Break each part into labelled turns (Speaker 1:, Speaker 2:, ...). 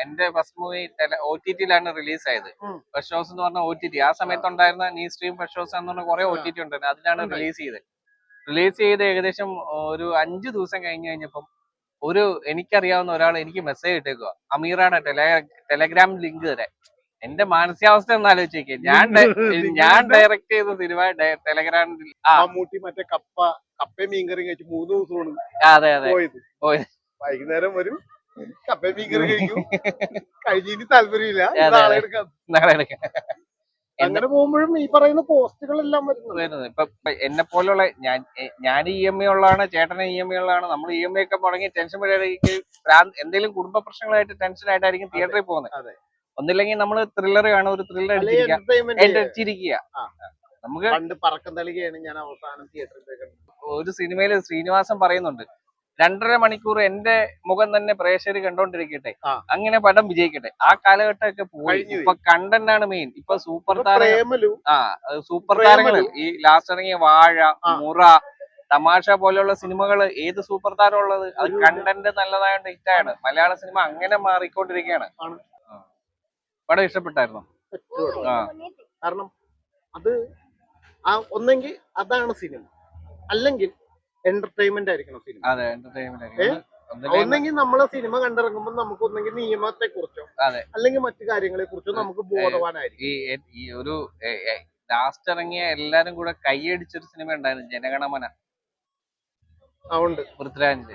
Speaker 1: എന്റെ first movie OTT-ലാണ് release ആയത്. First shows എന്ന് പറഞ്ഞ OTT. ആ സമയത്ത് ഉണ്ടായിരുന്ന നീ സ്ട്രീം ഫസ്റ്റ് ഷോസ് എന്ന് പറഞ്ഞ കുറെ OTT ഉണ്ടായിരുന്നു. അതിലാണ് റിലീസ് ചെയ്ത് ഏകദേശം ഒരു 5 ദിവസം കഴിഞ്ഞപ്പം എനിക്കറിയാവുന്ന ഒരാൾ എനിക്ക് മെസ്സേജ് ഇട്ടേക്കുക, അമീറാണ് ടെലഗ്രാം ലിങ്ക് തരാൻ. എന്റെ മാനസികാവസ്ഥ ഒന്ന് ആലോചിച്ചേക്ക്. ഞാൻ ഡയറക്ട് ചെയ്ത സിനിമ ടെലഗ്രാമിൽ.
Speaker 2: മറ്റേ കപ്പയും മീൻകറി കഴിച്ച് 3 ദിവസമാണ്.
Speaker 1: അതെ
Speaker 2: പോയത്. വൈകുന്നേരം ഒരു കപ്പയും മീൻകറി കഴിക്കും. കഴിഞ്ഞിട്ട് താല്പര്യമില്ല, നാളെ എടുക്കാം. അങ്ങനെ പോകുമ്പോഴും ഈ പറയുന്ന പോസ്റ്റുകളെല്ലാം വരുന്നത്.
Speaker 1: ഇപ്പൊ എന്നെ പോലുള്ള ഞാൻ EMI ഉള്ളതാണ്, ചേട്ടന് EMI ഉള്ളതാണ്. നമ്മൾ EMI ഒക്കെ മുടങ്ങി ടെൻഷൻ എന്തെങ്കിലും കുടുംബ പ്രശ്നങ്ങളായിട്ട് ടെൻഷനായിട്ടായിരിക്കും തിയേറ്ററിൽ പോകുന്നത്. ഒന്നില്ലെങ്കിൽ നമ്മൾ ത്രില്ലർ കാണും, ഒരു ത്രില്ലർ അടിച്ചിരിക്കുക. നമുക്ക്
Speaker 2: പണ്ട് പറക്കം തളികയാണ് ഞാൻ അവസാനം തിയേറ്ററിൽ.
Speaker 1: ഒരു സിനിമയിൽ ശ്രീനിവാസൻ പറയുന്നുണ്ട്, 2.5 മണിക്കൂർ എന്റെ മുഖം തന്നെ പ്രേക്ഷകർ കണ്ടോണ്ടിരിക്കട്ടെ, അങ്ങനെ പടം വിജയിക്കട്ടെ. ആ കാലഘട്ടമൊക്കെ പോയി. ഇപ്പൊ കണ്ടന്റ് ആണ് മെയിൻ. ഇപ്പൊ സൂപ്പർ താരങ്ങൾ ഈ ലാസ്റ്റ് ഇറങ്ങിയ വാഴ, മുറ, തമാശ പോലെയുള്ള സിനിമകൾ ഏത് സൂപ്പർ താരം ഉള്ളത്? അത് കണ്ടന്റ് നല്ലതായോണ്ട് ഹിറ്റാണ്. മലയാള സിനിമ അങ്ങനെ മാറിക്കൊണ്ടിരിക്കുകയാണ്. പടം ഇഷ്ടപ്പെട്ടായിരുന്നു.
Speaker 2: കാരണം അത് ഒന്നെങ്കിൽ അതാണ് സിനിമ, അല്ലെങ്കിൽ എന്റർടൈൻമെന്റ് ആയിരിക്കണം സിനിമ.
Speaker 1: അതെ, എന്റർടൈൻമെന്റ്.
Speaker 2: ഒന്നെങ്കിൽ നമ്മളെ സിനിമ കണ്ടിറങ്ങുമ്പോൾ നമുക്ക് ഒന്നെങ്കിൽ നിയമത്തെ കുറിച്ചോ അല്ലെങ്കിൽ മറ്റു കാര്യങ്ങളെ കുറിച്ചോ നമുക്ക് ബോധവാനായിരിക്കും.
Speaker 1: ഈ ഒരു ലാസ്റ്റ് ഇറങ്ങിയ എല്ലാരും കൂടെ കൈയടിച്ചൊരു സിനിമ ഉണ്ടായിരുന്നു, ജനഗണമന. പൃഥ്വിരാജിന്റെ.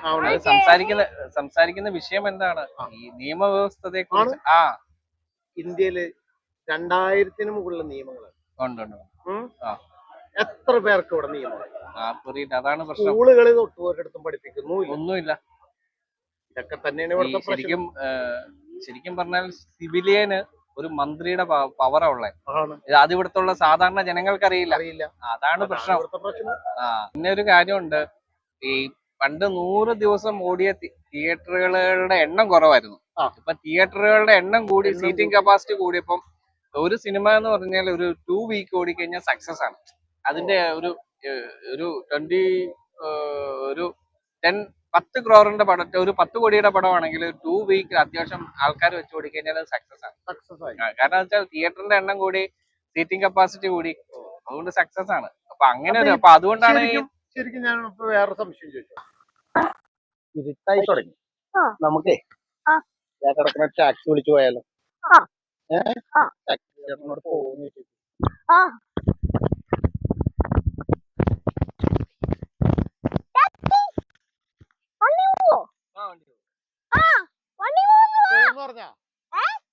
Speaker 1: സംസാരിക്കുന്ന വിഷയം എന്താണ്? ഈ നിയമവ്യവസ്ഥയെ കുറിച്ച്.
Speaker 2: ഇന്ത്യയില് 2000-ന് മുകളിലുള്ള നിയമങ്ങളാണ്. എത്ര പേർക്ക് ഇവിടെ നിയമങ്ങൾ?
Speaker 1: അതാണ് പ്രശ്നം.
Speaker 2: സ്കൂളുകളിൽ ഒട്ടും പഠിപ്പിക്കുന്നു
Speaker 1: ഒന്നുമില്ല.
Speaker 2: ഇതൊക്കെ തന്നെയാണ്
Speaker 1: ശരിക്കും പറഞ്ഞാൽ സിവിലിയന് ഒരു മന്ത്രിയുടെ പവറാ ഉള്ളത്. അത് ഇവിടുത്തെ സാധാരണ ജനങ്ങൾക്ക് അറിയില്ല. അതാണ് പ്രശ്നം. പിന്നെ ഒരു കാര്യമുണ്ട്, ഈ പണ്ട് 100 ദിവസം ഓടിയ തിയേറ്ററുകളുടെ എണ്ണം കുറവായിരുന്നു. ഇപ്പൊ തിയേറ്ററുകളുടെ എണ്ണം കൂടി, സീറ്റിംഗ് കപ്പാസിറ്റി കൂടിയപ്പം ഒരു സിനിമ എന്ന് പറഞ്ഞാൽ ഒരു 2 വീക്ക് ഓടിക്കഴിഞ്ഞാൽ സക്സസ് ആണ്. അതിന്റെ ഒരു 10 ക്രോറിന്റെ പടം, ഒരു 10 കോടിയുടെ പടമാണെങ്കിൽ 2 വീക്ക് അത്യാവശ്യം ആൾക്കാർ വെച്ച് ഓടിക്കഴിഞ്ഞാൽ അത് സക്സസ് ആണ്. കാരണം വെച്ചാൽ തിയേറ്ററിന്റെ എണ്ണം കൂടി, സീറ്റിംഗ് കപ്പാസിറ്റി കൂടി, അതുകൊണ്ട് സക്സസ് ആണ്. അപ്പൊ അങ്ങനെ അപ്പൊ അതുകൊണ്ടാണ്.
Speaker 2: ശരിക്കും ഞാൻ വേറെ സംശയം ചോദിച്ചു. ഇരുട്ടായി തുടങ്ങി, നമുക്കേ കിടക്കുന്ന ടാക്സി വിളിച്ചു പോയാലോ? ചേട്ടനോട് പോകുന്നു.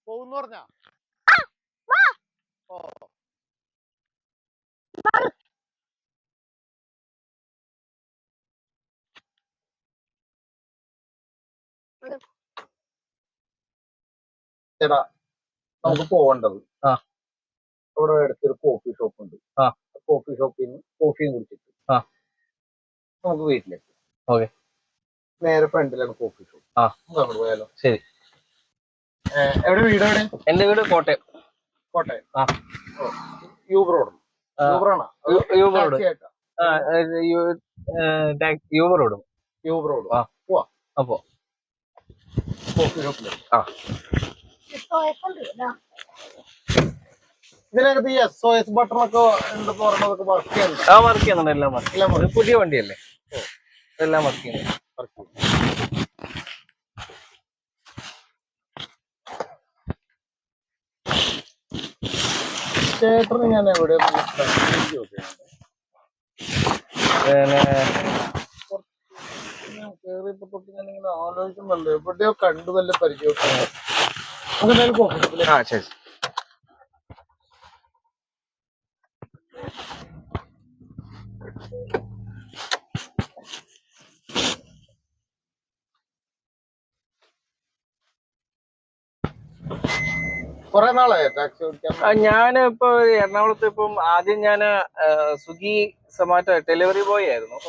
Speaker 2: പോകുന്നു പറഞ്ഞാ ചേട്ടാ, നമുക്ക് പോവേണ്ടത് ഇവിടെ അടുത്തൊരു കോഫി ഷോപ്പ് ഉണ്ട്. കോഫി ഷോപ്പിൽ നിന്ന് കോഫിയും കുടിച്ചിട്ട് നമുക്ക് വീട്ടിലേക്ക് നേരെ ഫ്രണ്ടിലാണ് കോഫി ഷോപ്പ്. നമുക്ക് അങ്ങോട്ട് പോയാലോ?
Speaker 1: ശരി.
Speaker 2: എവിടെ വീട്? എവിടെ?
Speaker 1: എന്റെ വീട് കോട്ടയം.
Speaker 2: യൂബർ ഓടും. യൂബറാണോ?
Speaker 1: യൂബർ ഓടും.
Speaker 2: പോവാ.
Speaker 1: അപ്പോ
Speaker 2: കോഫി ഷോപ്പിലേക്ക്. ഇതിനകത്ത് ഈ SOS ബട്ടണൊക്കെ ഉണ്ടെന്ന് പറയുന്നതൊക്കെ വർക്ക് ചെയ്യുന്നുണ്ട്?
Speaker 1: വർക്ക് ചെയ്യുന്നുണ്ട്. എല്ലാം പുതിയ വണ്ടിയല്ലേ, എല്ലാം വർക്ക് ചെയ്യുന്നുണ്ട്.
Speaker 2: ചേട്ടന് ഞാൻ എവിടെ കേറിയപ്പോ തൊട്ട് ഞാനിങ്ങനെ ആലോചിക്കുന്നുണ്ട്, എവിടെയോ കണ്ടു വല്ല പരിചയമൊക്കെ. നമുക്ക് കോഫി ഷോപ്പിലേക്ക്.
Speaker 1: ശരി.
Speaker 2: കുറെ നാളായോ ടാക്സി ഓടിക്കാൻ?
Speaker 1: ഞാനിപ്പോ എറണാകുളത്ത് ആദ്യം ഞാൻ സ്വിഗ്ഗി സൊമാറ്റോ ഡെലിവറി ബോയ് ആയിരുന്നു.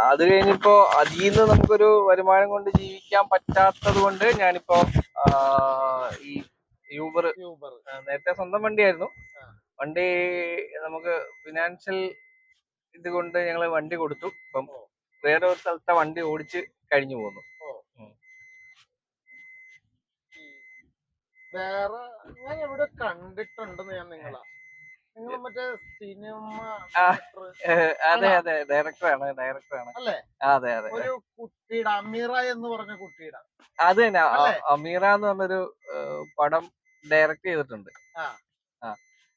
Speaker 1: അത് കഴിഞ്ഞിപ്പോ അതിൽ നിന്ന് നമുക്കൊരു വരുമാനം കൊണ്ട് ജീവിക്കാൻ പറ്റാത്തത് കൊണ്ട് ഞാനിപ്പോ ഈ യൂബർ. നേരത്തെ സ്വന്തം വണ്ടിയായിരുന്നു. വണ്ടി നമുക്ക് ഫിനാൻഷ്യൽ ഇത് കൊണ്ട് ഞങ്ങൾ വണ്ടി കൊടുത്തു. ഇപ്പം വേറെ ഒരു സ്ഥലത്തെ വണ്ടി ഓടിച്ച് കഴിഞ്ഞു പോകുന്നു.
Speaker 2: വേറെ ഞാൻ എവിടെ കണ്ടിട്ടുണ്ടെന്ന് ഞാൻ നിങ്ങൾ മറ്റേ സിനിമ
Speaker 1: അതെ അതെ ഡയറക്ടറാണ്
Speaker 2: അല്ലേ?
Speaker 1: അതെ അതെ
Speaker 2: ഒരു കുട്ടിയുടെ അമീറ എന്ന് പറഞ്ഞ കുട്ടിയുടെ
Speaker 1: അത് തന്നെ അമീറ എന്ന് പറഞ്ഞൊരു പടം ഡയറക്ട് ചെയ്തിട്ടുണ്ട്.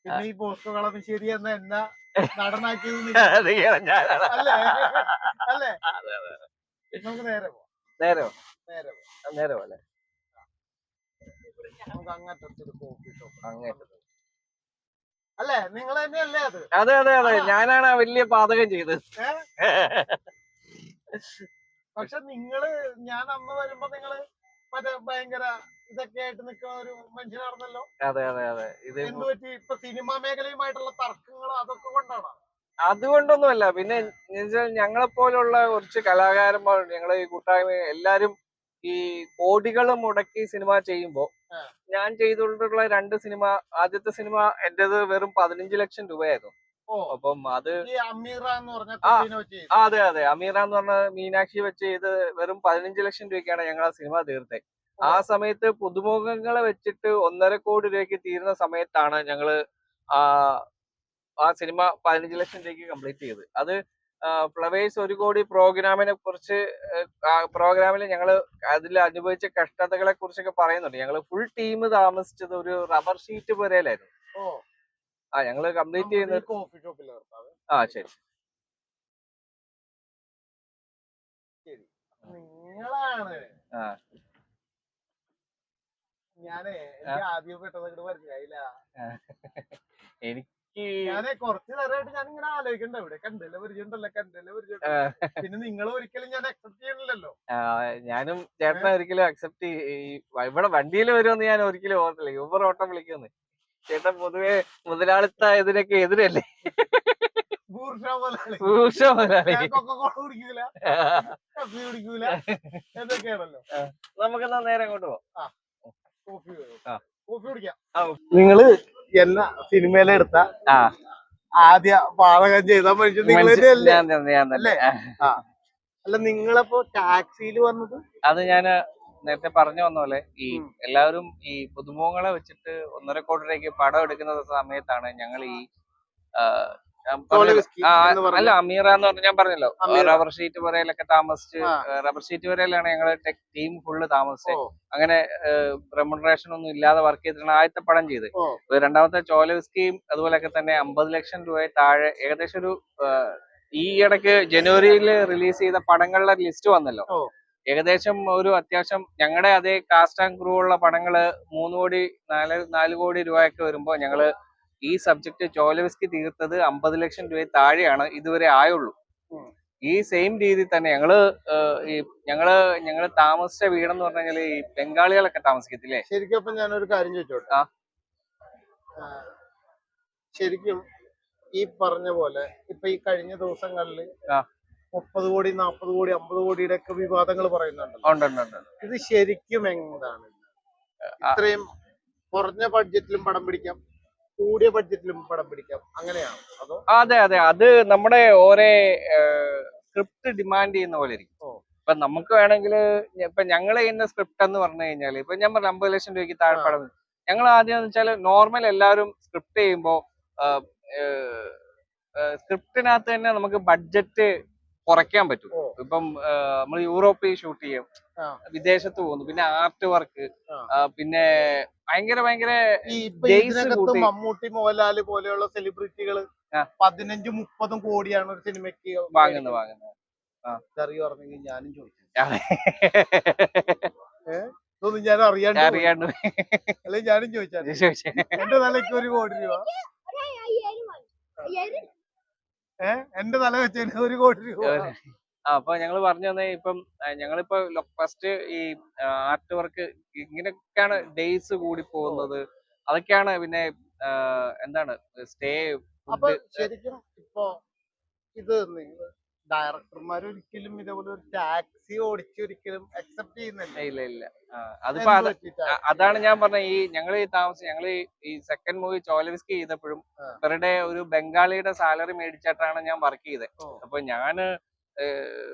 Speaker 2: പിന്നെ ഈ പോസ്റ്റ് കളമശ്ശേരി എന്ന എന്നാ നടനാക്കിയത്
Speaker 1: അല്ലേ?
Speaker 2: അല്ലേ? നമുക്ക് നേരെ
Speaker 1: നേരെ പോലെ
Speaker 2: നമുക്ക് അങ്ങനത്തെ കോഫി ഷോപ്പ് അല്ലേ? നിങ്ങൾ തന്നെയല്ലേ അത്?
Speaker 1: അതെ അതെ അതെ ഞാനാണ് ആ വലിയ പാതകം ചെയ്തത്.
Speaker 2: പക്ഷെ ഞാൻ അന്ന് വരുമ്പോ നിങ്ങള് മറ്റേ ഭയങ്കര ഇതൊക്കെ ആയിട്ട് നിൽക്കുന്ന ഒരു മനുഷ്യനാണെന്നല്ലോ.
Speaker 1: അതെ അതെ അതെ ഇത്
Speaker 2: എന്ത് പറ്റി? ഇപ്പൊ സിനിമാ മേഖലയുമായിട്ടുള്ള തർക്കങ്ങൾ അതൊക്കെ കൊണ്ടാണോ?
Speaker 1: അതുകൊണ്ടൊന്നുമല്ല. പിന്നെ ഞങ്ങളെ പോലുള്ള കുറച്ച് കലാകാരന്മാർ ഞങ്ങള് ഈ കൂട്ടായ്മ എല്ലാരും ഈ കോടികൾ മുടക്കി സിനിമ ചെയ്യുമ്പോ ഞാൻ ചെയ്തുകൊണ്ടുള്ള 2 സിനിമ, ആദ്യത്തെ സിനിമ എന്റേത് വെറും 15 ലക്ഷം രൂപയായിരുന്നു. അപ്പം അത് അതെ അതെ അമീറ എന്ന് പറഞ്ഞ മീനാക്ഷി വെച്ച് ചെയ്ത് വെറും 15 ലക്ഷം രൂപയ്ക്കാണ് ഞങ്ങൾ ആ സിനിമ തീർത്തത്. ആ സമയത്ത് പുതുമുഖങ്ങളെ വെച്ചിട്ട് 1.5 കോടി രൂപയ്ക്ക് തീരുന്ന സമയത്താണ് ഞങ്ങള് ആ സിനിമ 15 ലക്ഷം രൂപയ്ക്ക് കംപ്ലീറ്റ് ചെയ്ത്. അത് ഫ്ലവേഴ്സ് 1 കോടി പ്രോഗ്രാമിനെ കുറിച്ച് പ്രോഗ്രാമിൽ ഞങ്ങൾ അതിൽ അനുഭവിച്ച കഷ്ടതകളെ കുറിച്ചൊക്കെ പറയുന്നുണ്ട്. ഞങ്ങൾ ഫുൾ ടീം താമസിച്ചത് ഒരു റബ്ബർ ഷീറ്റ് പുരയിലായിരുന്നു. ഞങ്ങള് കംപ്ലീറ്റ് ചെയ്യുന്നത്
Speaker 2: കോഫി ഷോപ്പിൽ.
Speaker 1: ശരി.
Speaker 2: നിങ്ങളാണ് ആദ്യം പെട്ടെന്ന് മനസ്സിലായില്ല. ഞാനേ കുറച്ച് നേരമായിട്ട് ഞാൻ ഇങ്ങനെ ആലോചിക്കണ്ട, ഇവിടെ കണ്ടല്ലേ പരിചയമുണ്ടല്ലോ. പിന്നെ നിങ്ങൾ ഒരിക്കലും ഞാൻ അക്സെപ്റ്റ് ചെയ്യണില്ലല്ലോ.
Speaker 1: ഞാനും ചേട്ടനെ ഒരിക്കലും അക്സെപ്റ്റ് ഇവിടെ വണ്ടിയിൽ വരുമെന്ന് ഞാൻ ഒരിക്കലും ഓർത്തില്ല. യൂബർ ഓട്ടം വിളിക്കുന്നു. ചേട്ടൻ പൊതുവെ മുതലാളിത്ത ഇതിനൊക്കെ എതിരല്ലേ? നമുക്കെന്നാ നേരെ അങ്ങോട്ട് പോവാം.
Speaker 2: നിങ്ങള് എന്നാ സിനിമയിലെടുത്ത ആദ്യ പാചകം ചെയ്ത മനുഷ്യൻ അല്ല, നിങ്ങളപ്പോ ടാക്സിയിൽ വന്നത്?
Speaker 1: അത് ഞാന് നേരത്തെ പറഞ്ഞു വന്ന പോലെ ഈ എല്ലാവരും ഈ പുതുമുഖങ്ങളെ വെച്ചിട്ട് 1.5 കോടി രൂപയ്ക്ക് പടം എടുക്കുന്ന സമയത്താണ് ഞങ്ങൾ ഈ അല്ല അമീറ എന്ന് പറഞ്ഞ ഞാൻ പറഞ്ഞല്ലോ റബ്ബർ ഷീറ്റ് പുരയിലൊക്കെ താമസിച്ച് റബ്ബർ ഷീറ്റ് പുരയിലാണ് ഞങ്ങള് ടീം ഫുള്ള് താമസിച്ചത്. അങ്ങനെ റെമുനറേഷൻ ഒന്നും ഇല്ലാതെ വർക്ക് ചെയ്തിട്ടാണ് ആദ്യത്തെ പടം ചെയ്ത്. രണ്ടാമത്തെ ചോലവിസ്കിയും അതുപോലെയൊക്കെ തന്നെ 50 ലക്ഷം രൂപ താഴെ ഏകദേശം ഒരു ഈ ഇടയ്ക്ക് ജനുവരിയിൽ റിലീസ് ചെയ്ത പടങ്ങളുടെ ലിസ്റ്റ് വന്നല്ലോ. ഏകദേശം ഒരു അത്യാവശ്യം ഞങ്ങളുടെ അതേ കാസ്റ്റ് ആൻഡ് ക്രൂ ഉള്ള പടങ്ങള് 3 കോടി 4 കോടി രൂപയൊക്കെ വരുമ്പോ ഞങ്ങള് ഈ സബ്ജക്ട് ചോലവിസ്കി തീർത്തത് 50 ലക്ഷം രൂപ താഴെയാണ് ഇതുവരെ ആയുള്ളൂ. ഈ സെയിം രീതിയിൽ തന്നെ ഞങ്ങള് താമസിച്ച വീടെന്ന് പറഞ്ഞു കഴിഞ്ഞാൽ ഈ ബംഗാളികളൊക്കെ താമസിക്കത്തില്ലേ?
Speaker 2: ശരിക്കും അപ്പൊ ഞാനൊരു കാര്യം ചോദിച്ചോട്ടെ. ശരിക്കും ഈ പറഞ്ഞ പോലെ ഇപ്പൊ ഈ കഴിഞ്ഞ ദിവസങ്ങളിൽ 30 കോടി 40 കോടി 50 കോടിയുടെ ഒക്കെ വിവാദങ്ങൾ പറയുന്നുണ്ട്. ഇത് ശരിക്കും എന്താണ്? ഇത്രയും കുറഞ്ഞ ബഡ്ജറ്റിലും പടം പിടിക്കാം, കൂടിയ ബഡ്ജറ്റിലും പടം പിടിക്കാം, അങ്ങനെയാണ് അതോ?
Speaker 1: അതെ അതെ അത് നമ്മുടെ ഓരോ സ്ക്രിപ്റ്റ് ഡിമാൻഡ് ചെയ്യുന്ന പോലെ ഇരിക്കും. ഇപ്പൊ നമുക്ക് വേണമെങ്കിൽ ഇപ്പൊ ഞങ്ങൾ ചെയ്യുന്ന സ്ക്രിപ്റ്റ് എന്ന് പറഞ്ഞു കഴിഞ്ഞാൽ ഇപ്പൊ ഞാൻ പറഞ്ഞ 50 ലക്ഷം രൂപയ്ക്ക് താഴെ പടം ഞങ്ങൾ ആദ്യം എന്ന് വെച്ചാൽ നോർമൽ എല്ലാവരും സ്ക്രിപ്റ്റ് ചെയ്യുമ്പോ സ്ക്രിപ്റ്റിനകത്ത് തന്നെ നമുക്ക് ബഡ്ജറ്റ് കുറയ്ക്കാൻ പറ്റും. ഇപ്പം നമ്മൾ യൂറോപ്പിൽ ഷൂട്ട് ചെയ്യും, വിദേശത്ത് പോകുന്നു, പിന്നെ ആർട്ട് വർക്ക്, പിന്നെ ഭയങ്കര
Speaker 2: മമ്മൂട്ടി മോഹൻലാല് പോലെയുള്ള സെലിബ്രിറ്റികൾ 15-30 കോടിയാണ് ഒരു സിനിമയ്ക്ക്
Speaker 1: വാങ്ങുന്നത്.
Speaker 2: പറഞ്ഞെങ്കിൽ ഞാനും ചോദിച്ചു ഞാൻ അറിയാണ്ട് അല്ലെ ഞാനും ചോദിച്ചു. എന്റെ തലയ്ക്ക് 1 കോടി രൂപ, എന്റെ തല വെച്ച് 1 കോടി രൂപ.
Speaker 1: അപ്പൊ ഞങ്ങൾ പറഞ്ഞു തന്നെ ഇപ്പം ഞങ്ങളിപ്പോ ഫസ്റ്റ് ഈ ആർട്ട് വർക്ക് ഇങ്ങനെയൊക്കെയാണ് ഡേയ്സ് കൂടി പോകുന്നത്. അതൊക്കെയാണ് പിന്നെ എന്താണ് സ്റ്റേ.
Speaker 2: അപ്പൊ ശരിക്കും ഇപ്പൊ ഇത് ഡയറക്ടർമാർ ഒരിക്കലും ഇതേപോലെ ഒരു ടാക്സി ഓടിച്ചൊരിക്കലും അക്സെപ്റ്റ് ചെയ്യുന്നില്ല.
Speaker 1: ഇല്ല അതിപ്പോ അതാണ് ഞാൻ പറഞ്ഞ ഈ ഞങ്ങൾ ഈ സെക്കൻഡ് മൂവി ചോലവിസ്കി ചെയ്തപ്പോഴും ഇവരുടെ ഒരു ബംഗാളിയുടെ സാലറി മേടിച്ചിട്ടാണ് ഞാൻ വർക്ക് ചെയ്തത്. അപ്പൊ ഞാന്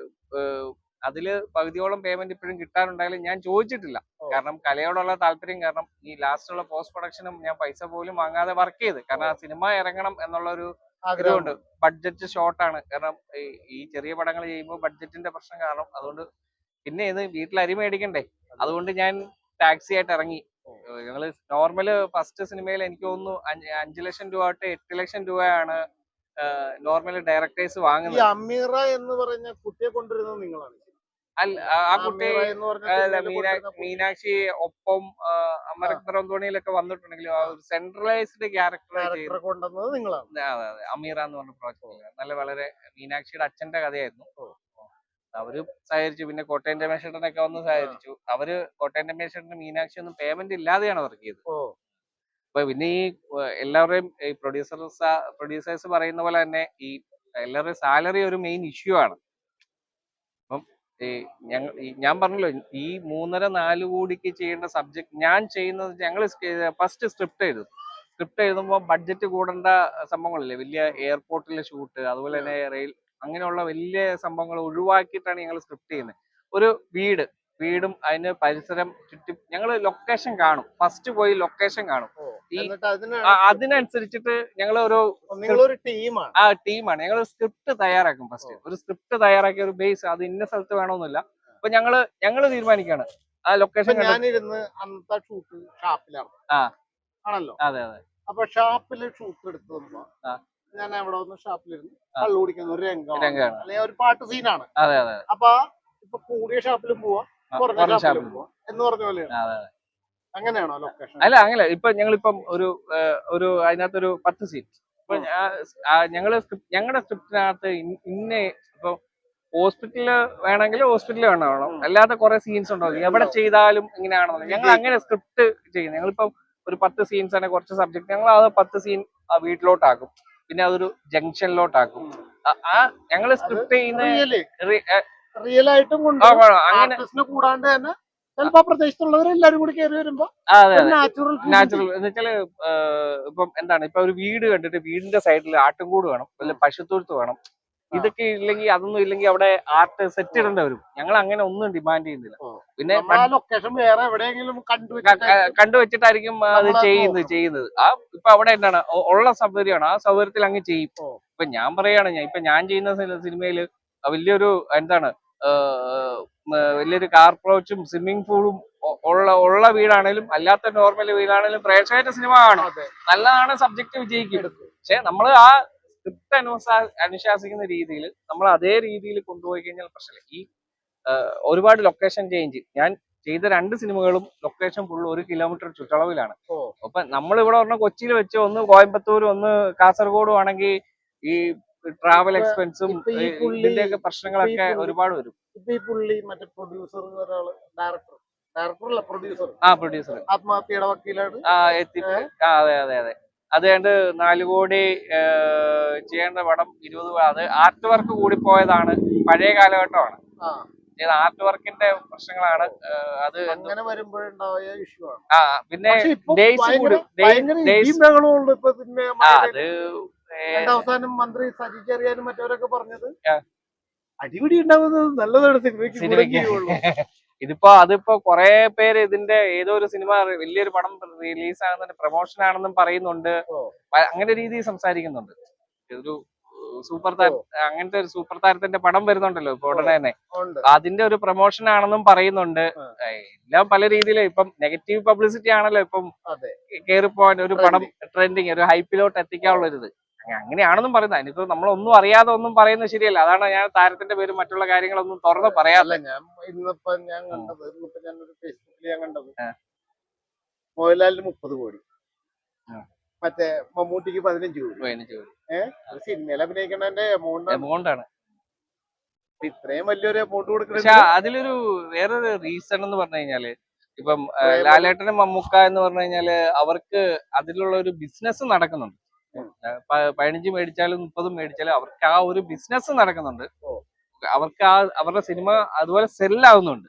Speaker 1: അതില് പകുതിയോളം പേയ്മെന്റ് ഇപ്പോഴും കിട്ടാനുണ്ടായാലും ഞാൻ ചോദിച്ചിട്ടില്ല. കാരണം കലയോടുള്ള താല്പര്യം കാരണം ഈ ലാസ്റ്റ് ഉള്ള പോസ്റ്റ് പ്രൊഡക്ഷനും ഞാൻ പൈസ പോലും വാങ്ങാതെ വർക്ക് ചെയ്ത്. കാരണം ആ സിനിമ ഇറങ്ങണം എന്നുള്ള ഒരു ഇതുകൊണ്ട് ബഡ്ജറ്റ് ഷോർട്ടാണ്. കാരണം ഈ ചെറിയ പടങ്ങൾ ചെയ്യുമ്പോൾ ബഡ്ജറ്റിന്റെ പ്രശ്നം കാരണം. അതുകൊണ്ട് പിന്നെ ഇത് വീട്ടിൽ അരി മേടിക്കണ്ടേ, അതുകൊണ്ട് ഞാൻ ടാക്സി ആയിട്ട് ഇറങ്ങി. ഞങ്ങള് നോർമല് ഫസ്റ്റ് സിനിമയിൽ എനിക്ക് തോന്നുന്നു 5 ലക്ഷം രൂപ തൊട്ട് 8 ലക്ഷം രൂപയാണ് നോർമൽ ഡയറക്ടേഴ്സ് വാങ്ങുന്നത്.
Speaker 2: അമീറ എന്ന് പറഞ്ഞ കുട്ടിയെ കൊണ്ടുവരുന്നത് നിങ്ങളാണ്?
Speaker 1: അല്ല, ആ കുട്ടി മീനാക്ഷി ഒപ്പം അമരക്തർ അന്തോണിയിലൊക്കെ വന്നിട്ടുണ്ടെങ്കിലും ആ ഒരു സെൻട്രലൈസ്ഡ് ക്യാരക്ടർ
Speaker 2: കൊണ്ടുവന്നത് നിങ്ങളാണ്.
Speaker 1: അതെ അതെ, അമീറ എന്ന് പറഞ്ഞ പ്രോജക്ട് നല്ല വളരെ മീനാക്ഷിയുടെ അച്ഛന്റെ കഥയായിരുന്നു. അവര് സഹകരിച്ചു. പിന്നെ കോട്ടയം രമേശേട്ടനൊക്കെ വന്ന് സഹകരിച്ചു. അവര് കോട്ടയം രമേശേട്ടന് മീനാക്ഷി ഒന്നും പേയ്മെന്റ് ഇല്ലാതെയാണ് വർക്ക് ചെയ്തത്. അപ്പൊ പിന്നെ ഈ എല്ലാവരുടെയും ഈ പ്രൊഡ്യൂസേഴ്സ് പറയുന്ന പോലെ തന്നെ ഈ എല്ലാവരുടെയും സാലറി ഒരു മെയിൻ ഇഷ്യൂ ആണ്. അപ്പം ഞാൻ പറഞ്ഞല്ലോ, ഈ 3.5-4 കോടിക്ക് ചെയ്യേണ്ട സബ്ജക്ട് ഞാൻ ചെയ്യുന്നത്, ഞങ്ങൾ ഫസ്റ്റ് സ്ക്രിപ്റ്റ് എഴുതുമ്പോൾ ബഡ്ജറ്റ് കൂടേണ്ട സംഭവങ്ങളില്ലേ, വലിയ എയർപോർട്ടിലെ ഷൂട്ട്, അതുപോലെ തന്നെ റെയിൽ, അങ്ങനെയുള്ള വലിയ സംഭവങ്ങൾ ഒഴിവാക്കിയിട്ടാണ് ഞങ്ങൾ സ്ക്രിപ്റ്റ് ചെയ്യുന്നത്. ഒരു വീടും അതിന് പരിസരം ചുറ്റും ഞങ്ങൾ ലൊക്കേഷൻ കാണും. ഫസ്റ്റ് പോയി ലൊക്കേഷൻ കാണും. അതിനനുസരിച്ചിട്ട് ഞങ്ങൾ ഒരു ടീമാണ്. ഞങ്ങൾ സ്ക്രിപ്റ്റ് തയ്യാറാക്കും. ഫസ്റ്റ് ഒരു സ്ക്രിപ്റ്റ് തയ്യാറാക്കിയ ഒരു ബേസ്, അത് ഇന്ന സ്ഥലത്ത് വേണമെന്നില്ല. അപ്പൊ ഞങ്ങള് തീരുമാനിക്കാണ് ആ ലൊക്കേഷൻ.
Speaker 2: അന്നത്തെ ഷൂട്ട് ഷാപ്പിലാണ് ആണല്ലോ.
Speaker 1: അതെ അതെ.
Speaker 2: അപ്പൊ ഷാപ്പില് ഷൂട്ട് എടുത്തു ഞാൻ അവിടെ വന്ന് ഷാപ്പിലിരുന്ന് കള്ളു കുടിക്കുന്ന ഒരു രംഗമാണ്, അല്ലെങ്കിൽ ഒരു പാട്ട് സീനാണ്.
Speaker 1: അതെ അതെ.
Speaker 2: അപ്പൊ ഇപ്പൊ കൂടിയ ഷാപ്പിലും പോവാ, കുറഞ്ഞ ഷാപ്പിലും പോവാ എന്ന് പറഞ്ഞ പോലെയാണ്. അങ്ങനെയാണോ ലൊക്കേഷൻ?
Speaker 1: അല്ല, അങ്ങനെ ഇപ്പൊ ഞങ്ങളിപ്പം ഒരു അതിനകത്തൊരു 10 സീൻ ഇപ്പൊ ഞങ്ങളുടെ സ്ക്രിപ്റ്റിനകത്ത് ഇപ്പൊ ഹോസ്പിറ്റലില് വേണമെങ്കിൽ ഹോസ്പിറ്റലിൽ വേണം, അല്ലാതെ കുറെ സീൻസ് ഉണ്ടാവും എവിടെ ചെയ്താലും ഇങ്ങനെയാണോ. ഞങ്ങൾ അങ്ങനെ സ്ക്രിപ്റ്റ് ചെയ്യുന്നത്. ഞങ്ങളിപ്പം ഒരു 10 സീൻസ് ആണ് കുറച്ച് സബ്ജക്ട്, ഞങ്ങൾ അത് 10 സീൻ വീട്ടിലോട്ടാക്കും, പിന്നെ അതൊരു ജംഗ്ഷനിലോട്ടാക്കും. ഞങ്ങള് സ്ക്രിപ്റ്റ് ചെയ്യുന്ന
Speaker 2: റിയൽ ആയിട്ടും കൂടാണ്ട് തന്നെ ചിലപ്പോ പ്രദേശത്തുള്ളവരെല്ലാരും കൂടി കയറി വരുമ്പോ
Speaker 1: നാച്ചുറൽ എന്ന് വെച്ചാല് ഇപ്പം എന്താണ്, ഇപ്പൊ ഒരു വീട് കണ്ടിട്ട് വീടിന്റെ സൈഡിൽ ആട്ടുംകൂട് വേണം, വല്ല പശുത്തൊഴുത്ത് വേണം. ഇതൊക്കെ ഇല്ലെങ്കിൽ, അതൊന്നും ഇല്ലെങ്കിൽ അവിടെ ആർട്ട് സെറ്റ് ഇടേണ്ടി വരും. ഞങ്ങൾ അങ്ങനെ ഒന്നും ഡിമാൻഡ് ചെയ്യുന്നില്ല. പിന്നെ കണ്ടുവച്ചിട്ടായിരിക്കും അത് ചെയ്യുന്നത്. ഇപ്പൊ അവിടെ എന്താണ് ഉള്ള സൗകര്യമാണ്, ആ സൗകര്യത്തിൽ അങ്ങ് ചെയ്യും. ഇപ്പൊ ഞാൻ പറയാണ്, ഞാൻ ചെയ്യുന്ന സിനിമയില് വലിയൊരു എന്താണ് വലിയൊരു കാർ ക്രോച്ചും സ്വിമ്മിംഗ് പൂളും ഉള്ള വീടാണേലും അല്ലാത്ത നോർമൽ വീടാണേലും പ്രേക്ഷകരുടെ സിനിമ കാണും. നല്ലതാണ്, സബ്ജക്ട് വിജയിക്കും. പക്ഷെ നമ്മൾ ആ സ്ക്രിപ്റ്റ് അനുശാസിക്കുന്ന രീതിയിൽ നമ്മൾ അതേ രീതിയിൽ കൊണ്ടുപോയി കഴിഞ്ഞാൽ പ്രശ്നമില്ല. ഈ ഒരുപാട് ലൊക്കേഷൻ ചേഞ്ച്, ഞാൻ ചെയ്ത 2 സിനിമകളും ലൊക്കേഷൻ ഫുൾ 1 കിലോമീറ്റർ ചുറ്റളവിലാണ്. അപ്പൊ നമ്മൾ ഇവിടെ പറഞ്ഞ കൊച്ചിയിൽ വെച്ച്, ഒന്ന് കോയമ്പത്തൂർ, ഒന്ന് കാസർഗോഡ് ആണെങ്കിൽ ഈ ട്രാവൽ എക്സ്പെൻസും ഇതിന്റെയൊക്കെ പ്രശ്നങ്ങളൊക്കെ ഒരുപാട് വരും. പ്രൊഡ്യൂസർ
Speaker 2: ആത്മഹത്യയുടെ വക്കീലാണ്.
Speaker 1: അതെ അതെ അതെ. അത് കണ്ട് 4 കോടി ചെയ്യേണ്ട പടം 20 അത് ആർട്ട് വർക്ക് കൂടി പോയതാണ്. പഴയ കാലഘട്ടമാണ്. ആർട്ട് വർക്കിന്റെ പ്രശ്നങ്ങളാണ് അത്.
Speaker 2: അങ്ങനെ വരുമ്പോഴുണ്ടായ ഇഷ്യൂ ആണ്.
Speaker 1: പിന്നെ ഡേയ്സ് കൂടും.
Speaker 2: അവസാനം മന്ത്രി സജി ചെറിയാനും മറ്റവരൊക്കെ പറഞ്ഞത് അടിപിടി ഉണ്ടാവുന്നത് നല്ലതാണ് സിനിമയ്ക്ക്.
Speaker 1: അതിപ്പോ കുറെ പേര് ഇതിന്റെ ഏതോ ഒരു സിനിമ വലിയൊരു പടം റിലീസ് ആകുന്നതിന്റെ പ്രൊമോഷൻ ആണെന്നും പറയുന്നുണ്ട്. അങ്ങനെ രീതിയിൽ സംസാരിക്കുന്നുണ്ട്. ഒരു സൂപ്പർ താരം, അങ്ങനത്തെ ഒരു സൂപ്പർ താരത്തിന്റെ പടം വരുന്നുണ്ടല്ലോ ഇപ്പൊ ഉടനെ തന്നെ, അതിന്റെ ഒരു പ്രൊമോഷൻ ആണെന്നും പറയുന്നുണ്ട്. എല്ലാം പല രീതിയിലും ഇപ്പം നെഗറ്റീവ് പബ്ലിസിറ്റി ആണല്ലോ ഇപ്പം കയറിപ്പോവാൻ, ഒരു പടം ട്രെൻഡിങ്, ഒരു ഹൈപ്പിലോട്ട് എത്തിക്കാനുള്ള ഒരു ഇത് അങ്ങനെയാണെന്നും പറയുന്നത്. അതിനിപ്പോ നമ്മളൊന്നും അറിയാതെ ഒന്നും പറയുന്നത് ശരിയല്ല. അതാണ് ഞാൻ താരത്തിന്റെ പേരും മറ്റുള്ള കാര്യങ്ങളൊന്നും തുറന്ന് പറയാറില്ല.
Speaker 2: ഞാൻ കണ്ടത് ഫേസ്ബുക്കിൽ കണ്ടത് മോഹൻലാലിന് 30 കോടി, മറ്റേ മമ്മൂട്ടിക്ക് 15 കോടി. സിനിമയിൽ അഭിനയിക്കുന്നതിന്റെ
Speaker 1: എമൗണ്ട് ആണ്.
Speaker 2: ഇത്രയും വലിയൊരു എമൗണ്ട് കൊടുക്കുന്നത്.
Speaker 1: പക്ഷെ അതിലൊരു വേറൊരു റീസൺ എന്ന് പറഞ്ഞു കഴിഞ്ഞാല്, ഇപ്പം ലാലേട്ടനും മമ്മൂക്ക എന്ന് പറഞ്ഞു കഴിഞ്ഞാല് അവർക്ക് അതിലുള്ള ഒരു ബിസിനസ് നടക്കുന്നുണ്ട്. 15 മേടിച്ചാലും 30 മേടിച്ചാലും അവർക്ക് ആ ഒരു ബിസിനസ് നടക്കുന്നുണ്ട്. അവർക്ക് അവരുടെ സിനിമ അതുപോലെ സെല്ലാവുന്നുണ്ട്.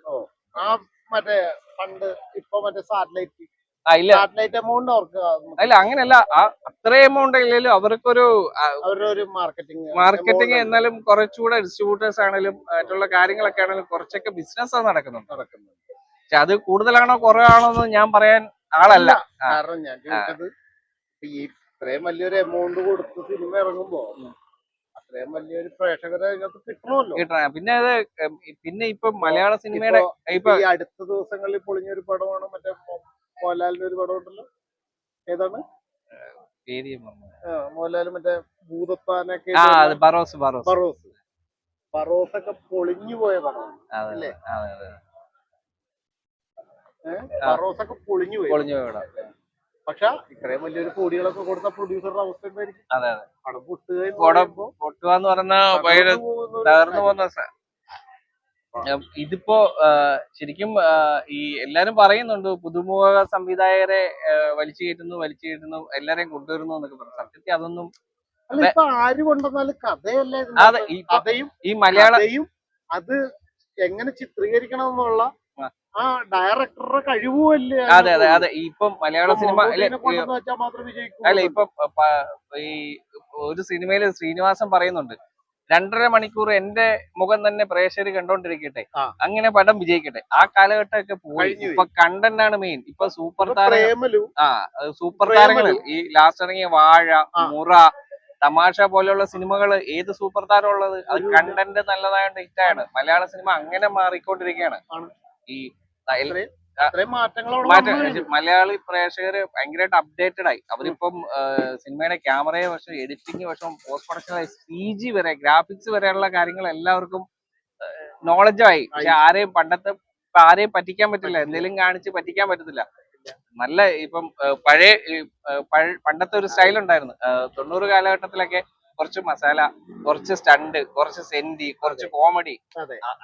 Speaker 2: മറ്റേ പണ്ട് ഇപ്പൊ മറ്റേ സാറ്റലൈറ്റ്
Speaker 1: ഇല്ല
Speaker 2: സാറ്റലൈറ്റ് എമൗണ്ട് അവർക്ക്
Speaker 1: അല്ല അങ്ങനെയല്ല അത്രയും എമൗണ്ട് ഇല്ലെങ്കിലും അവർക്കൊരു
Speaker 2: അവരുടെ ഒരു
Speaker 1: മാർക്കറ്റിംഗ് എന്നാലും കുറച്ചുകൂടെ ഡിസ്ട്രിബ്യൂട്ടേഴ്സ് ആണെങ്കിലും മറ്റുള്ള കാര്യങ്ങളൊക്കെ ആണെങ്കിലും കുറച്ചൊക്കെ ബിസിനസ് നടക്കുന്നുണ്ട്. പക്ഷെ അത് കൂടുതലാണോ കുറവാണോ എന്ന് ഞാൻ പറയാൻ ആളല്ല.
Speaker 2: കാരണം ഞാൻ ചോദിച്ചത് ഈ ഇത്രയും വലിയൊരു എമൗണ്ട് കൊടുത്ത് സിനിമ ഇറങ്ങുമ്പോ അത്രയും വലിയൊരു പ്രേക്ഷകരെ അതിനകത്ത് കിട്ടണമല്ലോ.
Speaker 1: പിന്നെ ഇപ്പൊ മലയാള സിനിമയുടെ
Speaker 2: ഇപ്പൊ ഈ അടുത്ത ദിവസങ്ങളിൽ പൊളിഞ്ഞൊരു പടമാണ് മറ്റേ മോഹൻലാലിന്റെ ഒരു പടം ഉണ്ടല്ലോ, ഏതാണ് മോഹൻലാൽ മറ്റേ ഭൂതത്താനൊക്കെ ബറോസൊക്കെ പൊളിഞ്ഞു പോയ പടമാണ് അല്ലേ? ബറോസൊക്കെ പൊളിഞ്ഞു പോയി. പക്ഷെ ഇത്രയും വലിയൊരു കോടികളൊക്കെ കൊടുത്ത പ്രൊഡ്യൂസറുടെ അവസ്ഥ എന്തായിരിക്കും? പടം
Speaker 1: പൊട്ടുകയെന്ന് പറഞ്ഞാൽ തകർന്നു പോകുന്ന ഇതിപ്പോ ശരിക്കും ഈ എല്ലാരും പറയുന്നുണ്ട് പുതുമുഖ സംവിധായകരെ വലിച്ചു കയറ്റുന്നു എല്ലാരെയും കൊണ്ടുവരുന്നു എന്നൊക്കെ പറഞ്ഞു. സത്യത്തിൽ അതൊന്നും
Speaker 2: ആര് കൊണ്ടുവന്നാലും കഥയല്ലേ,
Speaker 1: ഈ മലയാളം
Speaker 2: അത് എങ്ങനെ ചിത്രീകരിക്കണം എന്നുള്ള ആ ഡയറക്ടറുടെ കഴിവുമല്ലേ.
Speaker 1: അതെ ഇപ്പം മലയാള സിനിമ അല്ല ഇപ്പൊ ഈ ഒരു സിനിമയില് ശ്രീനിവാസൻ പറയുന്നുണ്ട് 2.5 മണിക്കൂർ എന്റെ മുഖം തന്നെ പ്രേക്ഷകർ കണ്ടോണ്ടിരിക്കട്ടെ, അങ്ങനെ പടം വിജയിക്കട്ടെ. ആ കാലഘട്ടമൊക്കെ പോയി. ഇപ്പൊ കണ്ടന്റ് ആണ് മെയിൻ. ഇപ്പൊ സൂപ്പർ താരങ്ങൾ ഈ ലാസ്റ്റ് ഇറങ്ങിയ വാഴ, മുറ, തമാശ പോലെയുള്ള സിനിമകൾ ഏത് സൂപ്പർ താരം ഉള്ളത്? അത് കണ്ടന്റ് നല്ലതായോണ്ട് ഹിറ്റാണ്. മലയാള സിനിമ അങ്ങനെ മാറിക്കൊണ്ടിരിക്കുകയാണ്. ഈ മലയാളി പ്രേക്ഷകര് ഭയങ്കരമായിട്ട് അപ്ഡേറ്റഡ് ആയി. അവരിപ്പം സിനിമയുടെ ക്യാമറയെ വശം, എഡിറ്റിംഗ് വശം, പോസ്റ്റ് പ്രൊഡക്ഷൻ, CG വരെ, ഗ്രാഫിക്സ് വരെയുള്ള കാര്യങ്ങൾ എല്ലാവർക്കും നോളജായി. പക്ഷെ ആരെയും പറ്റിക്കാൻ പറ്റില്ല, എന്തെങ്കിലും കാണിച്ച് പറ്റിക്കാൻ പറ്റത്തില്ല. നല്ല ഇപ്പം പണ്ടത്തെ ഒരു സ്റ്റൈൽ ഉണ്ടായിരുന്നു. 90 കാലഘട്ടത്തിലൊക്കെ കുറച്ച് മസാല, കുറച്ച് സ്റ്റണ്ട്, കുറച്ച് സെന്റി, കുറച്ച് കോമഡി,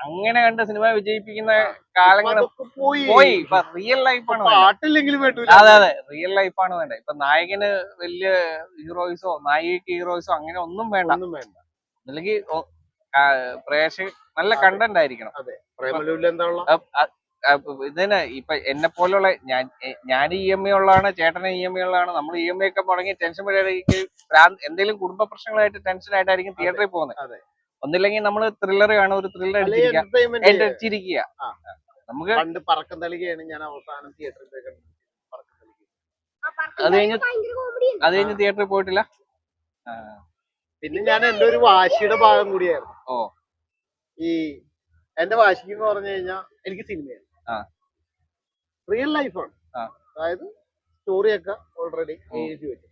Speaker 1: അങ്ങനെ കണ്ട് സിനിമ വിജയിപ്പിക്കുന്ന കാലങ്ങൾ പോയി. ഇപ്പൊ റിയൽ ലൈഫാണ് വേണ്ടത്. അതെ റിയൽ ലൈഫാണ് വേണ്ടത്. ഇപ്പൊ നായകന് വലിയ ഹീറോയിസോ നായികക്ക് ഹീറോയിസോ അങ്ങനെ ഒന്നും വേണ്ട. അല്ലെങ്കിൽ പ്രേക്ഷക നല്ല കണ്ടന്റ് ആയിരിക്കണം. ഇതിന് ഇപ്പൊ എന്നെ പോലുള്ള ഞാൻ EMI ഉള്ളതാണ്, ചേട്ടന് EMI ഉള്ളതാണ്. നമ്മൾ EMI ഒക്കെ മുടങ്ങി ടെൻഷൻ എന്തെങ്കിലും കുടുംബ പ്രശ്നങ്ങളായിട്ട് ടെൻഷനായിട്ടായിരിക്കും തിയേറ്ററിൽ പോകുന്നത്. ഒന്നില്ലെങ്കിൽ നമ്മൾ ത്രില്ലർ കാണും, ഒരു ത്രില്ലർ അടിച്ചിരിക്കുക. നമുക്ക്
Speaker 2: ഞാൻ അവസാനം
Speaker 1: അത് കഴിഞ്ഞ് തിയേറ്ററിൽ പോയിട്ടില്ല.
Speaker 2: പിന്നെ ഞാൻ എന്റെ ഒരു വാശിയുടെ ഭാഗം കൂടിയായിരുന്നു. ഈ എന്റെ വാശിക്ക് എന്ന് പറഞ്ഞു കഴിഞ്ഞാൽ എനിക്ക് സിനിമയാണ്, റിയൽ ലൈഫാണ്. അതായത് സ്റ്റോറിയൊക്കെ ഓൾറെഡി എഴുതി വെച്ചു.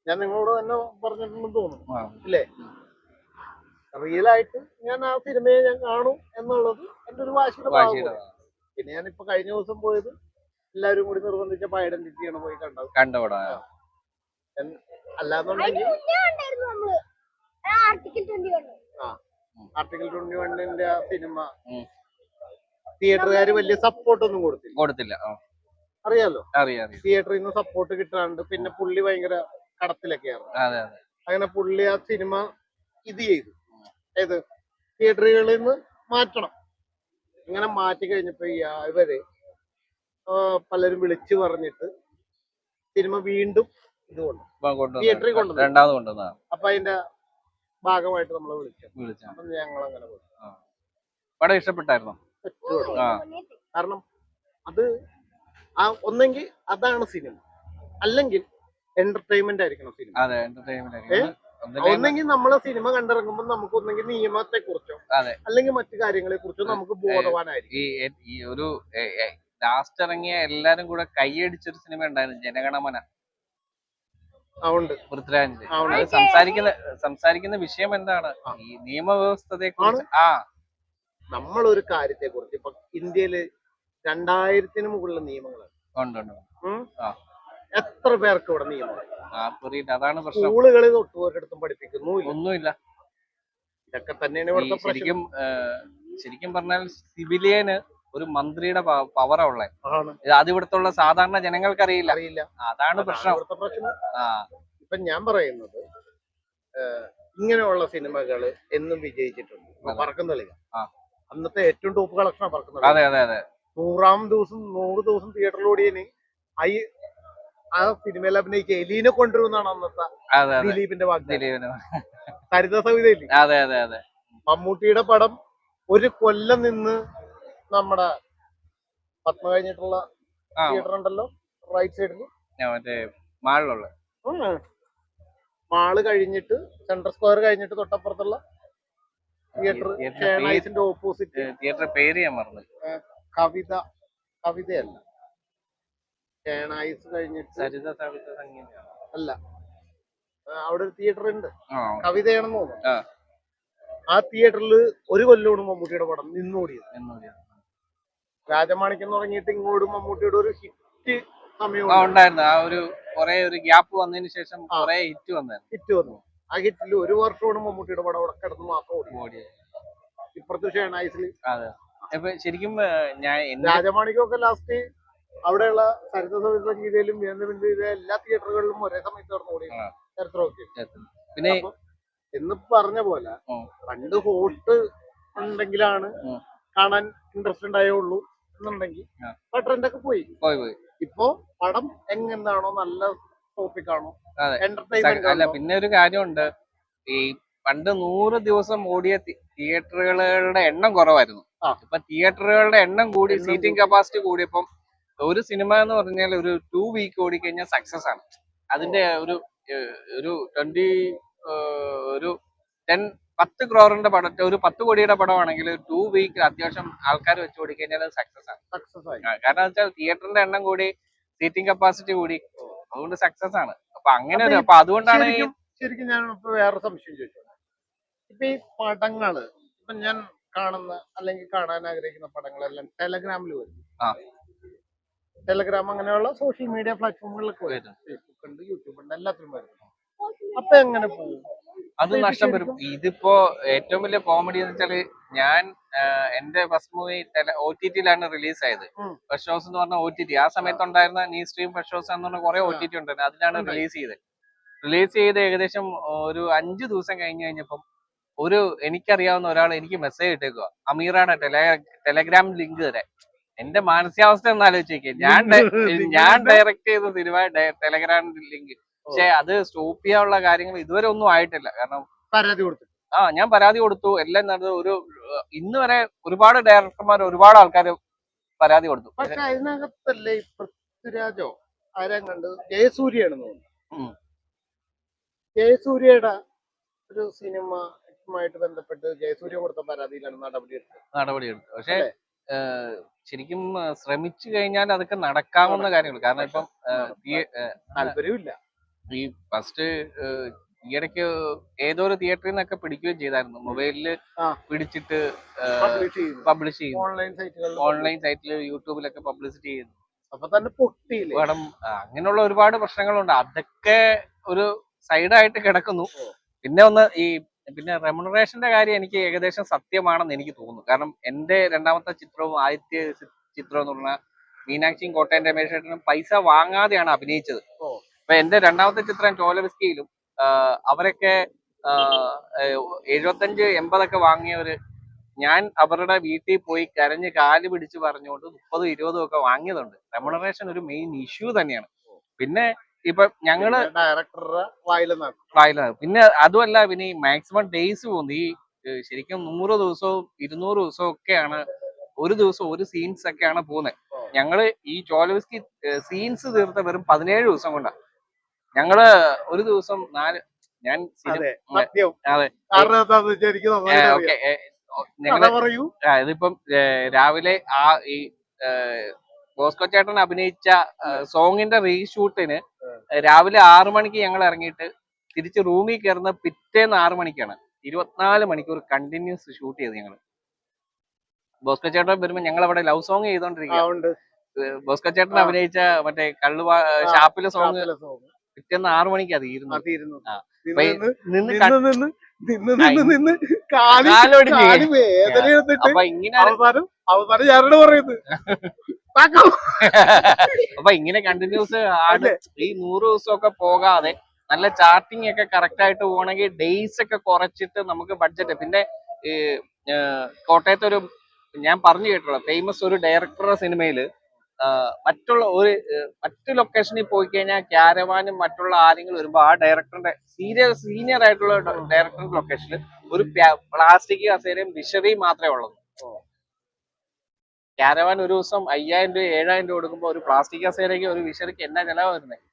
Speaker 2: ഞാൻ നിങ്ങളോട് തന്നെ പറഞ്ഞിട്ടുണ്ടെന്ന് തോന്നുന്നു അല്ലേ? റിയൽ ആയിട്ട് ഞാൻ ആ സിനിമയെ ഞാൻ കാണും എന്നുള്ളത് എന്റെ ഒരു വാശിയുടെ ഭാഗമാണ്. പിന്നെ ഞാനിപ്പോ കഴിഞ്ഞ ദിവസം പോയത് എല്ലാവരും കൂടി നിർബന്ധിച്ചപ്പോ ഐഡന്റിറ്റിയാണ് പോയി കണ്ടത്. അല്ലാന്നുണ്ടെങ്കിൽ ആർട്ടിക്കിൾ 21 ആ സിനിമ തിയേറ്ററുകാര് വലിയ സപ്പോർട്ടൊന്നും കൊടുത്തില്ല. അറിയാലോ, തിയേറ്ററിൽ നിന്ന് സപ്പോർട്ട് കിട്ടാണ്ട് പിന്നെ പുള്ളി ഭയങ്കര കടത്തിലൊക്കെയാണ്. അങ്ങനെ പുള്ളി ആ സിനിമ ഇത് ചെയ്തു, ഏത് തിയേറ്ററുകളിൽ നിന്ന് മാറ്റണം. അങ്ങനെ മാറ്റി കഴിഞ്ഞപ്പോ ഇവര് പലരും വിളിച്ചു പറഞ്ഞിട്ട് സിനിമ വീണ്ടും തിയേറ്ററിൽ കൊണ്ടുവന്നു. അപ്പൊ അതിന്റെ ഭാഗമായിട്ട് നമ്മളെ വിളിച്ചു. അപ്പൊ ഞങ്ങൾ അങ്ങനെ
Speaker 1: പടം ഇഷ്ടപ്പെട്ടായിരുന്നു.
Speaker 2: കാരണം അത് ഒന്നെങ്കിൽ അതാണ് സിനിമ, അല്ലെങ്കിൽ എന്റർടൈൻമെന്റ് ആയിരിക്കണം സിനിമ. ഒന്നെങ്കിൽ നമ്മളെ സിനിമ കണ്ടിറങ്ങുമ്പോൾ നമുക്ക് ഒന്നെങ്കിൽ നിയമത്തെ കുറിച്ചോ അല്ലെങ്കിൽ മറ്റു കാര്യങ്ങളെ കുറിച്ചോ നമുക്ക് ബോധവാനായിരിക്കും.
Speaker 1: ഈ ഒരു ലാസ്റ്റ് ഇറങ്ങിയ എല്ലാരും കൂടെ കൈയടിച്ചൊരു സിനിമ ഉണ്ടായിരുന്നു, ജനഗണമന. പൃഥ്വിരാജിന്റെ സംസാരിക്കുന്ന വിഷയം എന്താണ്? ഈ നിയമവ്യവസ്ഥയെ കുറിച്ച്.
Speaker 2: നമ്മളൊരു കാര്യത്തെ കുറിച്ച് ഇപ്പൊ ഇന്ത്യയില് 2000-ന് മുകളിലുള്ള നിയമങ്ങളാണ്. എത്ര പേർക്ക് ഇവിടെ നിയമം?
Speaker 1: അതാണ് പ്രശ്നം.
Speaker 2: സ്കൂളുകളിൽ ഒട്ടുപോരിടത്തും പഠിപ്പിക്കുന്നു
Speaker 1: ഒന്നുമില്ല.
Speaker 2: ഇതൊക്കെ തന്നെയാണ്
Speaker 1: ശരിക്കും പറഞ്ഞാൽ സിവിലിയന് ഒരു മന്ത്രിയുടെ പവറാ ഉള്ളേ. അത് ഇവിടുത്തെ സാധാരണ ജനങ്ങൾക്ക് അറിയില്ല. അതാണ് പ്രശ്നം.
Speaker 2: ഇപ്പൊ ഞാൻ പറയുന്നത് ഇങ്ങനെയുള്ള സിനിമകള് എന്നും വിജയിച്ചിട്ടുണ്ട്. പറക്കുന്ന കളിക അന്നത്തെ ഏറ്റവും ടോപ്പ് കളക്ഷനാണ് പറക്കുന്ന. 100 ദിവസം തിയേറ്ററിലോടിയന് ആ സിനിമയിൽ അഭിനയിക്കുക എലീനെ കൊണ്ടുവരുന്നാണ് അന്നത്തെ
Speaker 1: അതെ അതെ
Speaker 2: ദിലീപിന്റെ വാഗ്ദാനം.
Speaker 1: ദിലീപിന്
Speaker 2: സരിത സവിതയില്ലേ?
Speaker 1: അതെ അതെ അതെ
Speaker 2: മമ്മൂട്ടിയുടെ പടം ഒരു കൊല്ലം നിന്ന് നമ്മുടെ പത്മ കഴിഞ്ഞിട്ടുള്ള
Speaker 1: ആ
Speaker 2: തിയേറ്റർ ഉണ്ടല്ലോ റൈറ്റ് സൈഡിൽ,
Speaker 1: മറ്റേ മാളിലുള്ള
Speaker 2: മാള് കഴിഞ്ഞിട്ട് സെൻട്രൽ സ്ക്വയർ കഴിഞ്ഞിട്ട് തൊട്ടപ്പുറത്തുള്ള തിയേറ്റർ ഷേണൈസിന്റെ ഓപ്പോസിറ്റ്.
Speaker 1: തിയേറ്റർ പേര് ഞാൻ മറന്നു.
Speaker 2: കവിതയല്ല, ഷേണൈസ് കഴിഞ്ഞിട്ട്
Speaker 1: സരിത സവിത സംഗീതം
Speaker 2: അല്ല, അവിടെ ഒരു തിയേറ്റർ ഉണ്ട്,
Speaker 1: ആ
Speaker 2: കവിതയാണെന്ന് തോന്നുന്നു.
Speaker 1: ആ
Speaker 2: ആ തിയേറ്ററിൽ ഒരു കൊല്ലമാണ് മമ്മൂട്ടിയുടെ പടം നിന്നോടിയത്.
Speaker 1: എന്നോടിയാ.
Speaker 2: രാജമാണിക്യം തുടങ്ങിയിട്ട് ഇങ്ങോട്ടും മമ്മൂട്ടിയുടെ ഒരു ഹിറ്റ് സമയം
Speaker 1: ഉണ്ടായിരുന്നു. ആ ഒരു കുറെ ഒരു ഗ്യാപ്പ് വന്നതിന് ശേഷം കുറെ ഹിറ്റ് വന്നായിരുന്നു.
Speaker 2: ഹിറ്റ് വന്നു. ആ ഹിറ്റിൽ ഒരു വർഷമാണ് മമ്മൂട്ടിയുടെ പടം അവിടെ കിടന്ന് മാത്രം ഓടി. ഇപ്പുറത്തെ ഷേണൈസിൽ
Speaker 1: അതെ. ഇപ്പൊ ശരിക്കും
Speaker 2: രാജമാണിക്യമൊക്കെ ലാസ്റ്റ് അവിടെയുള്ള സരിത സവിത സംഗീതയിലും എല്ലാ തിയേറ്ററുകളിലും ഒരേ സമയത്ത് കിടന്ന് ഓടി ചരിത്രമൊക്കെ.
Speaker 1: പിന്നെ
Speaker 2: എന്ന് പറഞ്ഞ പോലെ പണ്ട് ഹോട്ട് ഉണ്ടെങ്കിലാണ് കാണാൻ ഇൻട്രസ്റ്റ് ഉണ്ടായുള്ളൂ എന്നുണ്ടെങ്കിൽ ട്രെൻഡ് ഒക്കെ പോയി. ഇപ്പൊ പടം എങ്ങനെയാണോ, നല്ല ടോപ്പിക് ആണോ, എന്റർടൈൻമെന്റ്.
Speaker 1: അല്ല, പിന്നെ ഒരു കാര്യമുണ്ട്, ഈ പണ്ട് 100 ദിവസം ഓടിയ തിയേറ്ററുകളുടെ എണ്ണം കുറവായിരുന്നു. ഇപ്പൊ തിയേറ്ററുകളുടെ എണ്ണം കൂടി, സീറ്റിംഗ് കപ്പാസിറ്റി കൂടിയപ്പം ഒരു സിനിമ എന്ന് പറഞ്ഞാൽ ഒരു 2 വീക്ക് ഓടിക്കഴിഞ്ഞാൽ സക്സസ് ആണ്. അതിന്റെ ഒരു 10 ക്രോറിന്റെ പടം, ഒരു 10 കോടിയുടെ പടമാണെങ്കിൽ 2 വീക്ക് അത്യാവശ്യം ആൾക്കാർ വെച്ച് ഓടിക്കഴിഞ്ഞാൽ അത് സക്സസ് ആണ്. കാരണം വെച്ചാൽ തിയേറ്ററിന്റെ എണ്ണം കൂടി, സീറ്റിംഗ് കപ്പാസിറ്റി കൂടി, അതുകൊണ്ട് സക്സസ് ആണ്. അപ്പൊ അങ്ങനെ അപ്പൊ അതുകൊണ്ടാണ്
Speaker 2: ശരിക്കും ഞാൻ ഇപ്പൊ വേറെ സംശയം ചോദിച്ചത്. ഇപ്പൊ ഈ പടങ്ങള് ഇപ്പൊ ഞാൻ കാണുന്ന അല്ലെങ്കിൽ കാണാൻ ആഗ്രഹിക്കുന്ന പടങ്ങളെല്ലാം ടെലഗ്രാമിൽ വരും. ടെലഗ്രാം അങ്ങനെയുള്ള സോഷ്യൽ മീഡിയ പ്ലാറ്റ്ഫോമുകളിലൊക്കെ വരും. ഫേസ്ബുക്ക് ഉണ്ട്, യൂട്യൂബ് ഉണ്ട്, എല്ലാത്തിലും വരും. അപ്പൊ എങ്ങനെ പോകും?
Speaker 1: അത് നഷ്ടം വരും. ഇതിപ്പോ ഏറ്റവും വലിയ കോമഡി എന്ന് വെച്ചാല്, ഞാൻ എന്റെ ഫസ്റ്റ് മൂവി OTT-ലാണ് റിലീസ് ആയത്. ഫസ്റ്റ് ഷോസ് എന്ന് പറഞ്ഞ OTT ആ സമയത്ത് ഉണ്ടായിരുന്ന നീ സ്ട്രീം ഫസ്റ്റ് ഷോസ് എന്ന് പറഞ്ഞ കുറെ OTT ഉണ്ടായിരുന്നു. അതിലാണ് റിലീസ് ചെയ്ത് ഏകദേശം ഒരു 5 ദിവസം കഴിഞ്ഞപ്പം എനിക്കറിയാവുന്ന ഒരാൾ എനിക്ക് മെസ്സേജ് ഇട്ടേക്കുക, അമീറാണ് ടെലഗ്രാം ലിങ്ക് തരാൻ. എന്റെ മാനസികാവസ്ഥ ഒന്ന് ആലോചിച്ചേക്ക്. ഞാൻ ഡയറക്ട് ചെയ്ത സിനിമ ടെലഗ്രാം ലിങ്ക്. പക്ഷെ അത് സ്റ്റോപ്പ് ചെയ്യാനുള്ള കാര്യങ്ങൾ ഇതുവരെ ഒന്നും ആയിട്ടില്ല. കാരണം
Speaker 2: പരാതി കൊടുത്തു.
Speaker 1: ഞാൻ പരാതി കൊടുത്തു, എല്ലാം നടന്നു. ഇന്ന് വരെ ഒരുപാട് ഡയറക്ടർമാർ, ഒരുപാട് ആൾക്കാർ പരാതി കൊടുത്തു.
Speaker 2: പക്ഷെ അതിനകത്തല്ലേ പൃഥ്വിരാജോ ആരാ കണ്ട്, ജയസൂര്യയാണെന്ന് തോന്നുന്നു. ജയസൂര്യയുടെ ഒരു സിനിമയുമായിട്ട് ബന്ധപ്പെട്ട് ജയസൂര്യ കൊടുത്ത പരാതിയിലാണ് നടപടിയെടുത്തത്.
Speaker 1: പക്ഷെ ശരിക്കും ശ്രമിച്ചു കഴിഞ്ഞാൽ അതൊക്കെ നടക്കാവുന്ന കാര്യങ്ങൾ. കാരണം ഇപ്പം
Speaker 2: താല്പര്യമില്ല.
Speaker 1: ഈ ഫസ്റ്റ് ഈയിടയ്ക്ക് ഏതോ ഒരു തിയേറ്ററിൽ നിന്നൊക്കെ പിടിക്കുകയും ചെയ്തായിരുന്നു. മൊബൈലില് പിടിച്ചിട്ട് പബ്ലിഷ് ചെയ്യും, ഓൺലൈൻ സൈറ്റില് യൂട്യൂബിലൊക്കെ പബ്ലിസിറ്റി ചെയ്യുന്നു.
Speaker 2: അപ്പൊ തന്നെ പൊട്ടിയില്ലേ
Speaker 1: പടം. അങ്ങനെയുള്ള ഒരുപാട് പ്രശ്നങ്ങളുണ്ട്. അതൊക്കെ ഒരു സൈഡായിട്ട് കിടക്കുന്നു. പിന്നെ റെമുനറേഷന്റെ കാര്യം എനിക്ക് ഏകദേശം സത്യമാണെന്ന് എനിക്ക് തോന്നുന്നു. കാരണം എന്റെ രണ്ടാമത്തെ ചിത്രവും ആദ്യത്തെ ചിത്രം എന്ന് പറഞ്ഞാൽ മീനാക്ഷിയും കോട്ടയം രമേശേട്ടനും പൈസ വാങ്ങാതെയാണ് അഭിനയിച്ചത്. അപ്പൊ എന്റെ രണ്ടാമത്തെ ചിത്രം ചോലവിസ്കിയിലും അവരൊക്കെ 75-80 വാങ്ങിയവര്, ഞാൻ അവരുടെ വീട്ടിൽ പോയി കരഞ്ഞ് കാല് പിടിച്ച് പറഞ്ഞുകൊണ്ട് 30-20 ഒക്കെ വാങ്ങിയതുണ്ട്. റെമുനറേഷൻ ഒരു മെയിൻ ഇഷ്യൂ തന്നെയാണ്. പിന്നെ ഇപ്പൊ ഞങ്ങള്
Speaker 2: ഡയറക്ടറുടെ
Speaker 1: വായിലാണ്. പിന്നെ അതുമല്ല, പിന്നെ ഈ മാക്സിമം ഡേയ്സ് പോകുന്നു. ഈ ശരിക്കും 100 ദിവസവും 200 ദിവസവും ഒക്കെയാണ് ഒരു ദിവസം ഒരു സീൻസ് ഒക്കെയാണ് പോകുന്നത്. ഞങ്ങള് ഈ ചോലവിസ്കി സീൻസ് തീർത്ത വെറും 17 ദിവസം കൊണ്ടാണ്. ഞങ്ങള് ഒരു ദിവസം 4 ഞാൻ ഇതിപ്പം രാവിലെ ഈ ബോസ്കോ ചേട്ടൻ അഭിനയിച്ച സോങ്ങിന്റെ റീഷൂട്ടിന് രാവിലെ 6 മണിക്ക് ഞങ്ങൾ ഇറങ്ങിയിട്ട് തിരിച്ച് റൂമിൽ കയറുന്ന പിറ്റേന്ന് 6 മണിക്കാണ്. 24 മണിക്കൂർ കണ്ടിന്യൂസ് ഷൂട്ട് ചെയ്ത് ഞങ്ങള്. ബോസ്കോ ചേട്ടൻ വരുമ്പോ ഞങ്ങൾ അവിടെ ലവ് സോങ് ചെയ്തോണ്ടിരിക്കുക. ബോസ്കോ ചേട്ടൻ അഭിനയിച്ച മറ്റേ ഷാപ്പിലെ സോങ് പിറ്റേന്ന് 6 മണിക്കാ തീരുന്നു. അപ്പൊ ഇങ്ങനെ അപ്പൊ ഇങ്ങനെ കണ്ടിന്യൂസ് ആണ്. ഈ 100 ദിവസമൊക്കെ പോകാതെ നല്ല ചാർട്ടിങ് ഒക്കെ കറക്റ്റ് ആയിട്ട് പോകണമെങ്കിൽ ഡേയ്സ് ഒക്കെ കുറച്ചിട്ട് നമുക്ക് ബഡ്ജറ്റ്. പിന്നെ കോട്ടയത്ത് ഞാൻ പറഞ്ഞു കേട്ടുള്ള ഫേമസ് ഒരു ഡയറക്ടറുടെ സിനിമയില് മറ്റു ലൊക്കേഷനിൽ പോയി കഴിഞ്ഞാൽ ക്യാരവാനും മറ്റുള്ള ആരെങ്കിലും വരുമ്പോൾ ആ ഡയറക്ടറിന്റെ സീനിയർ ആയിട്ടുള്ള ഡയറക്ടറിന്റെ ലൊക്കേഷനിൽ ഒരു പ്ലാസ്റ്റിക് കസേരയും വിഷറിയും മാത്രമേ ഉള്ളൂ. ക്യാരവാൻ ഒരു ദിവസം 5000 രൂപ 7000 രൂപ കൊടുക്കുമ്പോൾ ഒരു പ്ലാസ്റ്റിക് കസേരയ്ക്ക് ഒരു വിഷറിക്ക് എന്നാ ചെലവാ വരുന്നത്.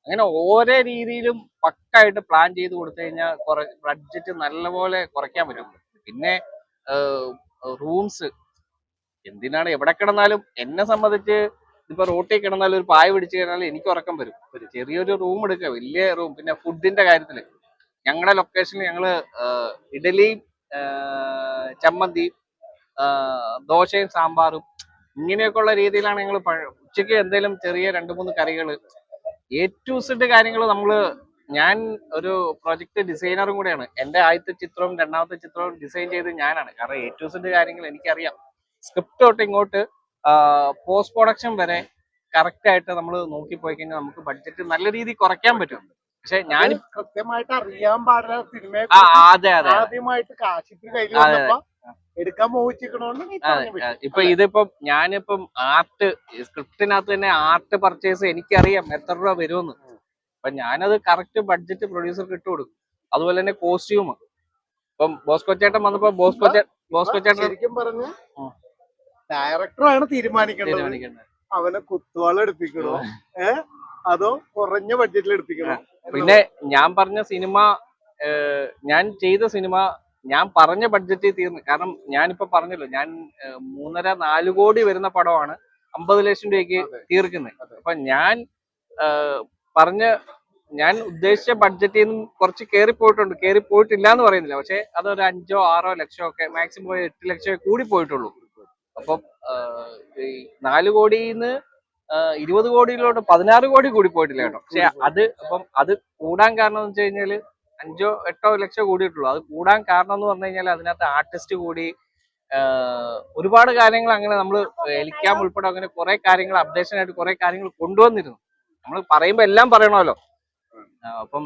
Speaker 1: അങ്ങനെ ഓരോ രീതിയിലും പക്കായിട്ട് പ്ലാൻ ചെയ്ത് കൊടുത്തു കഴിഞ്ഞാൽ ബഡ്ജറ്റ് നല്ലപോലെ കുറയ്ക്കാൻ പറ്റും. പിന്നെ റൂംസ് എന്തിനാണ് എവിടെ കിടന്നാലും എന്നെ സംബന്ധിച്ച് ഇപ്പൊ റോട്ടിൽ കിടന്നാലും ഒരു പായ പിടിച്ചു കഴിഞ്ഞാൽ എനിക്ക് ഉറക്കം വരും. ഒരു ചെറിയൊരു റൂം എടുക്കുക, വലിയ റൂം. പിന്നെ ഫുഡിന്റെ കാര്യത്തില് ഞങ്ങളുടെ ലൊക്കേഷനിൽ ഞങ്ങള് ഇഡലിയും ചമ്മന്തിയും ദോശയും സാമ്പാറും ഇങ്ങനെയൊക്കെ ഉള്ള രീതിയിലാണ് ഞങ്ങൾ ഉച്ചയ്ക്ക് എന്തെങ്കിലും ചെറിയ 2-3 കറികൾ A to Z കാര്യങ്ങൾ ഞാൻ ഒരു പ്രൊജക്ട് ഡിസൈനറും കൂടെയാണ്. എന്റെ ആദ്യത്തെ ചിത്രവും രണ്ടാമത്തെ ചിത്രവും ഡിസൈൻ ചെയ്ത് ഞാനാണ്. കാരണം A to Z കാര്യങ്ങൾ എനിക്കറിയാം. സ്ക്രിപ്റ്റ് തൊട്ട് ഇങ്ങോട്ട് പോസ്റ്റ് പ്രൊഡക്ഷൻ വരെ കറക്റ്റ് ആയിട്ട് നമ്മൾ നോക്കിപ്പോയി കഴിഞ്ഞാൽ നമുക്ക് ബഡ്ജറ്റ് നല്ല രീതിയിൽ കുറയ്ക്കാൻ പറ്റും. പക്ഷെ ഞാൻ
Speaker 2: കൃത്യമായിട്ട് അറിയാൻ പാടില്ല സിനിമയെ
Speaker 1: അതെ അതെ
Speaker 2: ആദ്യമായിട്ട് കാശിക്ക് കയ്യിൽ വന്നപ്പോ എടുക്കാൻ മോഹിച്ചിരിക്കണോണ്ട്
Speaker 1: ഇതിപ്പം ഞാനിപ്പം ആർട്ട് സ്ക്രിപ്റ്റിനകത്ത് തന്നെ ആർട്ട് പർച്ചേസ് എനിക്കറിയാം എത്ര രൂപ വരുമെന്ന്. അപ്പൊ ഞാനത് കറക്റ്റ് ബഡ്ജറ്റ് പ്രൊഡ്യൂസർക്ക് ഇട്ട് കൊടുക്കും. അതുപോലെ തന്നെ കോസ്റ്റ്യൂം ഇപ്പം ബോസ്കോ ചേട്ടൻ വന്നപ്പോ ബോസ്കോ ചേട്ടൻ
Speaker 2: ശരിക്കും പറഞ്ഞ ഡയറക്ടറാണ് തീരുമാനിക്കേണ്ടത്. അവനെ കുത്തുവാള എടുപ്പിക്കണോ അതോ കുറഞ്ഞ ബഡ്ജറ്റിൽ എടുപ്പിക്കണോ?
Speaker 1: പിന്നെ ഞാൻ പറഞ്ഞ സിനിമ ഞാൻ ചെയ്ത സിനിമ ഞാൻ പറഞ്ഞ ബഡ്ജറ്റിൽ തീർന്നു. കാരണം ഞാനിപ്പോ പറഞ്ഞല്ലോ, ഞാൻ 3.5-4 കോടി വരുന്ന പടമാണ് 50 ലക്ഷം രൂപയ്ക്ക് തീർക്കുന്നത്. അപ്പൊ ഞാൻ ഉദ്ദേശിച്ച ബഡ്ജറ്റിൽ നിന്നും കുറച്ച് കയറിപ്പോയിട്ടില്ല എന്ന് പറയുന്നില്ല. പക്ഷെ അതൊരു 5-6 ലക്ഷം ഒക്കെ മാക്സിമം 8 ലക്ഷം കൂടി പോയിട്ടുള്ളൂ. അപ്പം 4 കോടിന്ന് 20 കോടിയിലോട്ട് 16 കോടി കൂടി പോയിട്ടില്ല കേട്ടോ. പക്ഷെ അത് കൂടാൻ കാരണം എന്ന് വെച്ച് കഴിഞ്ഞാല് 5-8 ലക്ഷം കൂടിയിട്ടുള്ളൂ. അത് കൂടാൻ കാരണം എന്ന് പറഞ്ഞു കഴിഞ്ഞാൽ അതിനകത്ത് ആർട്ടിസ്റ്റ് കൂടി, ഒരുപാട് കാര്യങ്ങൾ അങ്ങനെ നമ്മൾ എലിക്കാം ഉൾപ്പെടെ അങ്ങനെ കുറെ കാര്യങ്ങൾ അപ്ഡേഷൻ ആയിട്ട് കുറെ കാര്യങ്ങൾ കൊണ്ടുവന്നിരുന്നു. നമ്മൾ പറയുമ്പോ എല്ലാം പറയണമല്ലോ. അപ്പം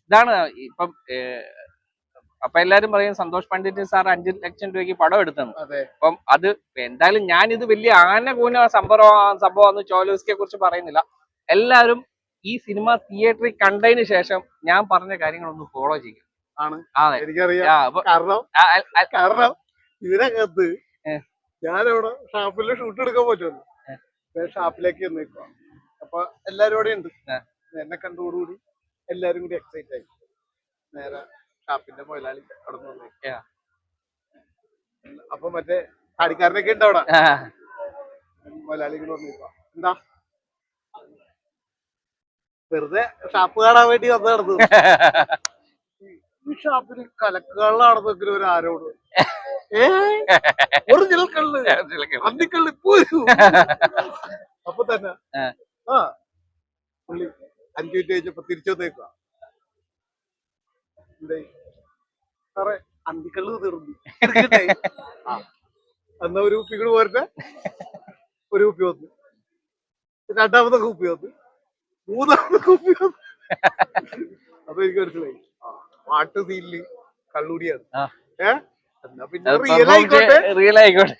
Speaker 1: ഇതാണ് ഇപ്പം അപ്പൊ എല്ലാരും പറയും സന്തോഷ് പണ്ഡിറ്റ് സാർ 5 ലക്ഷം രൂപയ്ക്ക് പടം എടുത്തെന്ന്. അപ്പം അത് എന്തായാലും ഞാൻ ഇത് വലിയ ആനകൂന സംഭവം ചോലോസ്കിയെ കുറിച്ച് പറയുന്നില്ല. എല്ലാവരും ഈ സിനിമ തിയേറ്ററിൽ കണ്ടതിന് ശേഷം ഞാൻ പറഞ്ഞ കാര്യങ്ങളൊന്ന് ഫോളോ ചെയ്യും.
Speaker 2: കാരണം ഇതിനകത്ത് ഞാനവിടെ ഷാപ്പില് ഷൂട്ട് എടുക്കാൻ പറ്റുമല്ലോ, ഷാപ്പിലേക്ക് നിൽക്കുക. അപ്പൊ എല്ലാരും അവിടെ ഉണ്ട്. എന്നെ കണ്ടോടുകൂടി എല്ലാരും കൂടി എക്സൈറ്റ് ആയി നേരെ ഷാപ്പിന്റെ മുതലാളി അവിടെ നിന്ന്. അപ്പൊ മറ്റേ താടിക്കാരനൊക്കെ ഉണ്ട് അവിടെ. മുതലാളി വന്നിരിക്കുക, എന്താ വെറുതെ ഷാപ്പ് കാണാൻ വേണ്ടി വന്ന് നടന്നത്? ഈ ഷാപ്പിൽ കലക്കുകളിൽ നടന്നെങ്കിലും ഒരു ആരോട് ഒറിജിനൽ കള്ള് അന്തിക്കള്ള് ഇപ്പൊ അപ്പൊ തന്നെ പുള്ളി 5 മിനിറ്റ് കഴിഞ്ഞപ്പോ തിരിച്ചു വന്നേക്കുക. എന്തായി സാറേ അന്തിക്കള്ള് തീർന്നു, എന്നാ ഒരു കുപ്പി കൂടി പോരട്ടെ? ഒരു കുപ്പി വന്നു, രണ്ടാമത്തെ കുപ്പി വന്നു, മൂന്നാമത്തെ കുപ്പി വന്നു. അപ്പൊ എനിക്ക് മനസ്സിലായി പാട്ട് തീരില് കള്ളൂടിയാണ്. എന്നാ പിന്നെ റിയൽ ആയിക്കോട്ടെ,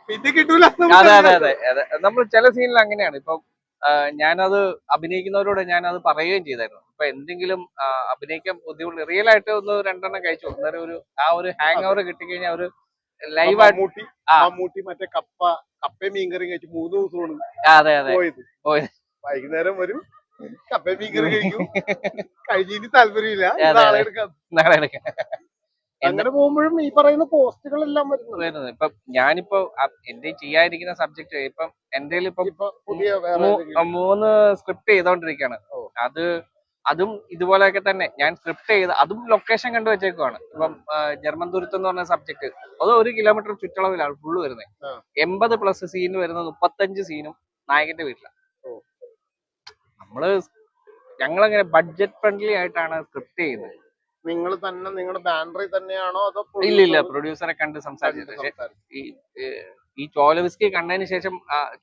Speaker 2: പിന്നെ കിട്ടൂല.
Speaker 1: അതെ നമ്മൾ ചില സീനിൽ അങ്ങനെയാണ്. ഇപ്പം ഞാനത് അഭിനയിക്കുന്നവരോട് ഞാനത് പറയുകയും ചെയ്തായിരുന്നു. ഇപ്പൊ എന്തെങ്കിലും അഭിനയിക്കാൻ ബുദ്ധിമുട്ട് റിയൽ ആയിട്ട് ഒന്ന് 2 എണ്ണം കഴിച്ചു അന്നേരം ഒരു ഹാങ് ഓവർ കിട്ടിക്കഴിഞ്ഞാൽ ഒരു
Speaker 2: ലൈവായിട്ട് മറ്റേ കപ്പയും മീൻകറി കഴിച്ച് 3 ദിവസമാണ് പോയത്. വൈകുന്നേരം വരും കപ്പയും മീൻകറി കഴിക്കും, കഴിഞ്ഞിട്ട് താല്പര്യമില്ല, നാളെ എടുക്കാം. അങ്ങനെ പോകുമ്പോഴും ഈ പറയുന്ന പോസ്റ്റുകളെല്ലാം വരുന്നത്.
Speaker 1: ഇപ്പൊ ഞാനിപ്പോ എന്റെ ചെയ്യാതിരിക്കുന്ന സബ്ജക്ട് ഇപ്പം എന്റെ ഇപ്പം 3 സ്ക്രിപ്റ്റ് ചെയ്തോണ്ടിരിക്കുകയാണ്. അതും ഇതുപോലെയൊക്കെ തന്നെ ഞാൻ സ്ക്രിപ്റ്റ് ചെയ്ത് അതും ലൊക്കേഷൻ കണ്ടു വെച്ചേക്കുവാണ്. ഇപ്പം ജർമ്മൻ തുരുത്ത് എന്ന് പറഞ്ഞ സബ്ജക്ട് അത് 1 കിലോമീറ്റർ ചുറ്റളവിലാണ് ഫുള്ള് വരുന്നത്. 80+ സീൻ വരുന്നത് 35 സീനും നായകന്റെ വീട്ടിലാണ്. ഞങ്ങളങ്ങനെ ബഡ്ജറ്റ് ഫ്രണ്ട്ലി ആയിട്ടാണ് സ്ക്രിപ്റ്റ് ചെയ്യുന്നത്.
Speaker 2: നിങ്ങൾ തന്നെ നിങ്ങളുടെ ബാനറിൽ തന്നെയാണോ അതോ?
Speaker 1: ഇല്ല, പ്രൊഡ്യൂസറെ കണ്ട് സംസാരിച്ചത്. പക്ഷേ ഈ ചോലോവിസ്കി കണ്ടതിന് ശേഷം,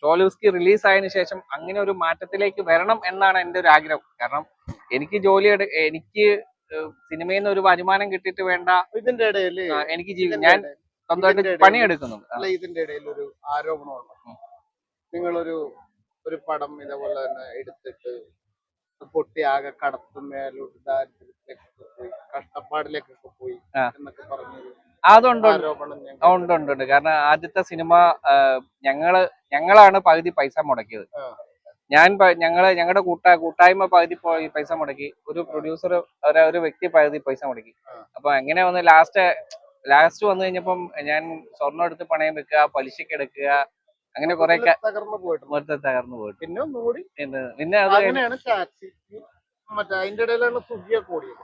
Speaker 1: ചോലോവിസ്കി റിലീസ് ആയതിനു ശേഷം അങ്ങനെ ഒരു മാറ്റത്തിലേക്ക് വരണം എന്നാണ് എന്റെ ഒരു ആഗ്രഹം. കാരണം എനിക്ക് എനിക്ക് സിനിമയിൽ നിന്ന് ഒരു വരുമാനം കിട്ടിയിട്ട് വേണ്ട
Speaker 2: ഇതിന്റെ ഇടയിൽ
Speaker 1: എനിക്ക് ഞാൻ സ്വന്തമായിട്ട് പണിയെടുക്കുന്നുണ്ട്.
Speaker 2: ഇതിന്റെ ഇടയിൽ ഒരു ആരോപണമുണ്ട്, നിങ്ങളൊരു ഒരു പടം ഇതേപോലെ തന്നെ എടുത്തിട്ട് പൊട്ടി ആകെ കടത്തുമേലോട്ട് ദാരിദ്ര്യത്തിലേക്കൊക്കെ പോയി കഷ്ടപ്പാടിലേക്കൊക്കെ പോയി എന്നൊക്കെ പറഞ്ഞൊരു
Speaker 1: അതുണ്ട്
Speaker 2: ആരോപണം ഞാൻ
Speaker 1: ഉണ്ട് ഉണ്ട് ഉണ്ട്. കാരണം ആദ്യത്തെ സിനിമ ഞങ്ങളാണ് പകുതി പൈസ മുടക്കിയത്. ഞങ്ങളുടെ കൂട്ടായ്മ പകുതി പൈസ മുടക്കി, ഒരു പ്രൊഡ്യൂസർ ഒരു വ്യക്തി പകുതി പൈസ മുടക്കി. അപ്പൊ എങ്ങനെ വന്ന് ലാസ്റ്റ് വന്നു കഴിഞ്ഞപ്പം ഞാൻ സ്വർണ്ണം എടുത്ത് പണയം വെക്കുക, പലിശക്ക് എടുക്കുക, അങ്ങനെ കുറെ തകർന്നു പോയിട്ട്
Speaker 2: പിന്നെ ഒന്നുകൂടി
Speaker 1: പിന്നെ അത്
Speaker 2: അങ്ങനെയാണ് ടാക്സി മറ്റേ അതിന്റെ ഇടയിലുള്ള സുഖിയൊക്കെ ഓടിയത്.